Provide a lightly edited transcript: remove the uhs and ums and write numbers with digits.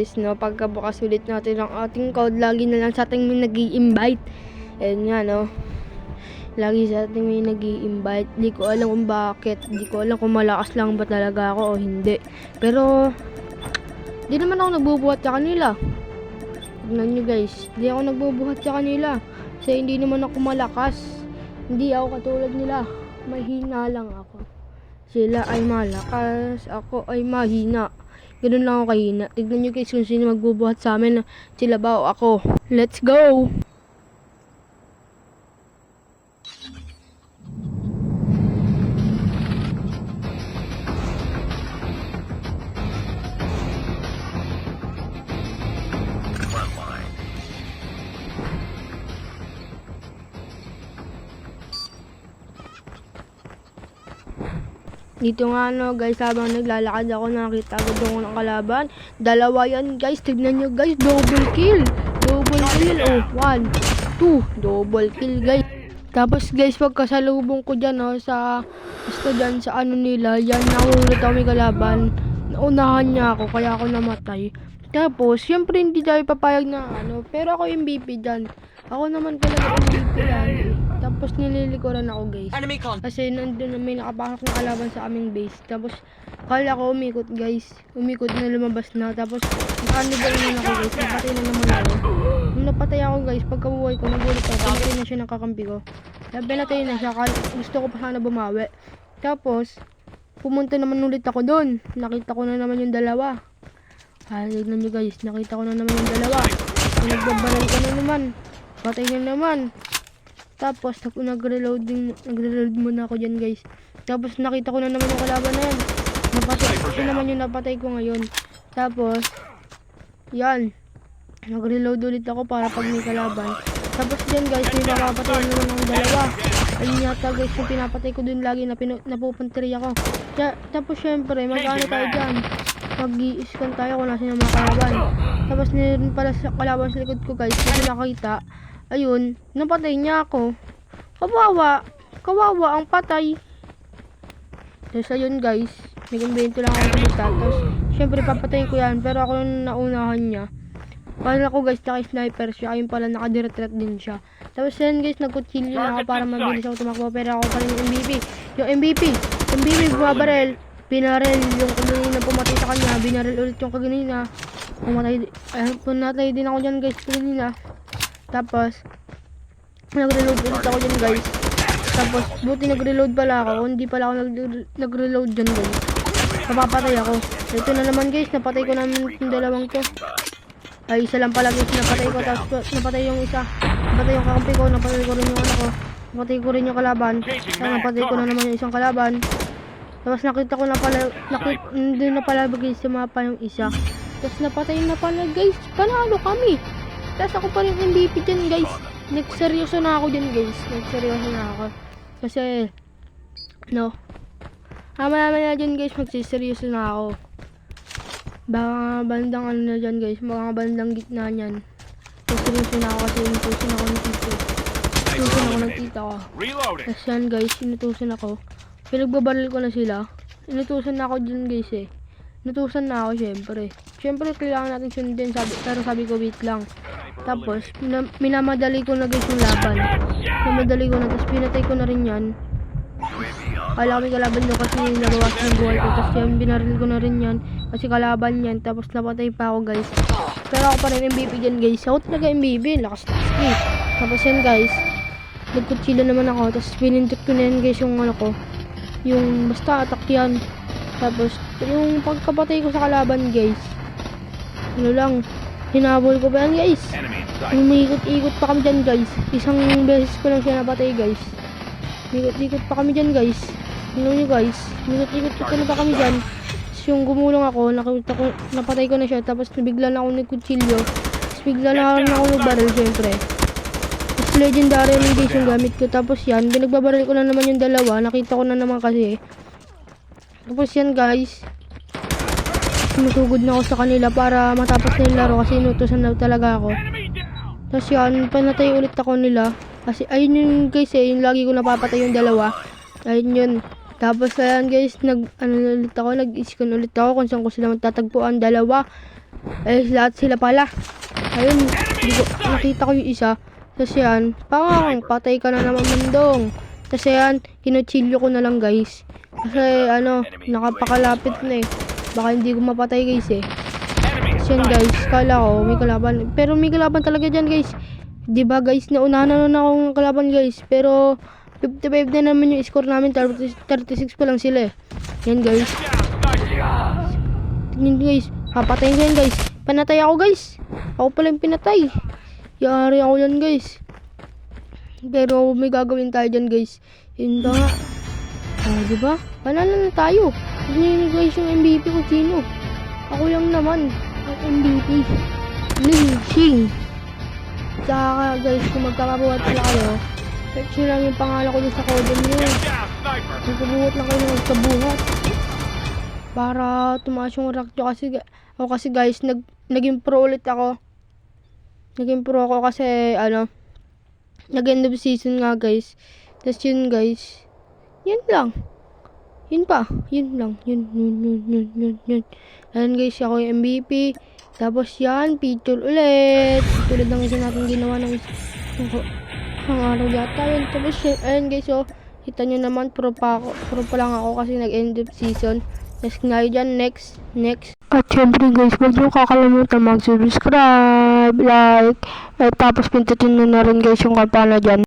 guys, no, pagkabukas ulit natin ang ating code, lagi na lang sa ating may nag-i-invite. Ayun nga, no, lagi sa ating may nag-i-invite. Di ko alam kung bakit, di ko alam kung malakas lang ba talaga ako o hindi. Pero di naman ako nagbubuhat sa kanila. Tignan nyo guys, di ako nagbubuhat sa kanila kasi hindi naman ako malakas. Hindi ako katulad nila, mahina lang ako. Sila ay malakas, ako ay mahina. Ganun lang ako kahina. Tignan nyo guys kung sino magbubuhat sa amin. Sila ba o ako? Let's go! Dito nga no guys, habang naglalakad ako, nakita ko doon ng kalaban. Dalawa yan guys, tignan nyo guys, double kill. Double kill, oh, 1, 2, double kill guys. Tapos guys, pagkasalubong ko dyan no, basta dyan sa ano nila, yan nahulot ako may kalaban. Naunahan niya ako, kaya ako namatay. Tapos, syempre hindi tayo papayag na ano, pero ako MVP dyan. Ako naman talaga MVP lagi. Tapos nililikuran ako guys. Kasi nandun na may nakapasok na kalaban sa aming base. Tapos kala ko umikot guys. Umikot na lumabas na. Tapos naka-anibal na ako guys. Napatay na naman ako. Nung napatay ako guys, pagkabuhay ko, nagulit ako. Pinatay na siya ng kakampi ko. Pinatay na siya. Gusto ko pa sana bumawi. Tapos pumunta naman ulit ako doon. Nakita ko na naman yung dalawa. Tignan nyo guys. Nakita ko na naman yung dalawa. Nagbabalay ko na naman. Patay na naman. Tapos nagre-load muna ako dyan guys. Tapos nakita ko na naman yung kalaban na yan. Napatay ko naman yung napatay ko ngayon. Tapos yan, nagre-load ulit ako para pag may kalaban. Tapos dyan guys, may makapatay na naman ng dalawa. Ayun yata guys yung pinapatay ko dun lagi na napupunteriya ko. Tapos syempre mag-ano tayo dyan, mag-i-scan tayo kung nasa yung mga kalaban. Tapos meron pala sa kalaban sa likod ko guys, hindi nakita. Ayun, napatay niya ako. Kawawa ang patay. Tapos ayun guys, nag-invento lang ako dito. Tapos syempre papatayin ko yan, pero ako yung naunahan niya. Para ako guys, naka-sniper siya, ayun pala naka-retreat din siya. Tapos yan guys, nagkutsilyo lang ako para mabilis ako tumakbo, pero ako pa rin yung MVP. Yung MVP bumabarel. Binarel yung kanina pumatay sa kanya, binarel ulit yung kanina. Pumatay din ako dyan guys kanina. Tapos nag-reload ulit ako dyan guys. Tapos buti nag-reload pala ako. Hindi pala ako nag-reload dyan guys. Napapatay ako. Ito na naman guys, napatay ko naman yung dalawang to. Ay isa lang pala guys, napatay ko. Tapos napatay yung isa. Napatay yung kakampi ko. Napatay ko rin yung anak ko. Napatay ko rin yung kalaban. Tapos napatay ko na naman yung isang kalaban. Tapos nakita ko na pala, hindi na pala guys sumapa yung isa. Tapos napatay na pala guys. Panalo kami. Tapos ako pa rin MVP dyan guys. Nagseryoso na ako dyan guys. Nagseryoso na ako. Kasi no, hama-hama na dyan guys, magsiseryoso na ako. Baka bandang ano na dyan guys, mga bandang gitna nyan. Nagseryoso na ako kasi inutusin ako ng tito. Inutusin ako ng tita ko. Tapos yan guys, inutusin ako. Pinagbabaril ko na sila. Inutusan na ako dyan guys eh. Inutusan na ako syempre. Syempre kailangan natin sundin, pero sabi ko wait lang. Tapos minamadali ko na guys yung laban. Minamadali ko na, tapos pinatay ko na rin yan. Kala kami kalaban doon kasi nagawas ng buhay ko. Tapos yan, binaril ko na rin yan kasi kalaban yan. Tapos napatay pa ako guys. Pero ako pa rin MVP dyan guys. Ako talaga MVP, lakas guys. Tapos yan guys, nagkutsila naman ako. Tapos pinindot ko na yan guys yung ano ko, yung basta attack yan. Tapos yung pagkapatay ko sa kalaban guys, ano lang, hinabol ko pa yan guys. Umikot-ikot pa kami dyan guys. Isang beses ko lang siya napatay guys. Umikot-ikot pa kami dyan guys. Tingnan nyo guys, umikot-ikot pa kami dyan. Tapos yung gumulong ako, nakita ko, napatay ko na siya. Tapos bigla na ako nagkutsilyo. Tapos bigla na ako nagbaril syempre. Tapos legendary yung guys yung gamit ko. Tapos yan, binagbabaril ko na naman yung dalawa. Nakita ko na naman kasi. Tapos yan guys, sumusugod na ako sa kanila para matapos na yung laro kasi inutusan na talaga ako. Tapos yan, panatay ulit ako nila. Kasi ayun yun guys eh, yung lagi ko napapatay yung dalawa. Ayun yun. Tapos ayan guys, nag-iscon ulit ako kung saan ko sila magtatagpuan, dalawa. Eh, lahat sila pala. Ayun, nakita ko yung isa. Tapos yan, patay ka na naman mandong. Tapos yan, kinuchilyo ko na lang guys. Kasi nakapakalapit na eh. Baka hindi ko mapatay guys eh. Tapos yan guys, kala ko may kalaban. Pero may kalaban talaga dyan guys. Diba guys, naunahan na akong kalaban guys. Pero 55 na naman yung score namin, 36 pa lang sila eh. Yan guys. Tingnan guys, papatayin ko yan guys. Panatay ako guys. Ako pala yung pinatay. Yari ako yan guys. Pero may gagawin tayo dyan guys. Yun ba nga. Diba? Panalo na tayo. Tignan nyo guys yung MVP ko sino. Ako lang naman ang MVP. Ling Xing. Saka guys, kung magkakabuhat pala kayo, search nyo lang yung pangalan ko dun sa code nyo. Magkabuhat lang kayo ng magkabuhat. Para tumaas yung rank nyo kasi guys, naging pro ulit ako. Naging pro ako kasi nag-end of season nga guys. Tapos yun guys. Yan lang. Yun pa. Yun lang. Yun. Ayan guys, ako yung MVP. Tapos yan, picture ulit. Tulad ng isa natin ginawa ng araw yata yun. Tapos ayan guys, kita nyo naman, pro pa lang ako kasi nag-end of season. Tapos nga dyan, next. At syempre guys, huwag nyo kakalimutan mag-subscribe, like, at tapos pindutin nyo na rin guys yung kampana dyan.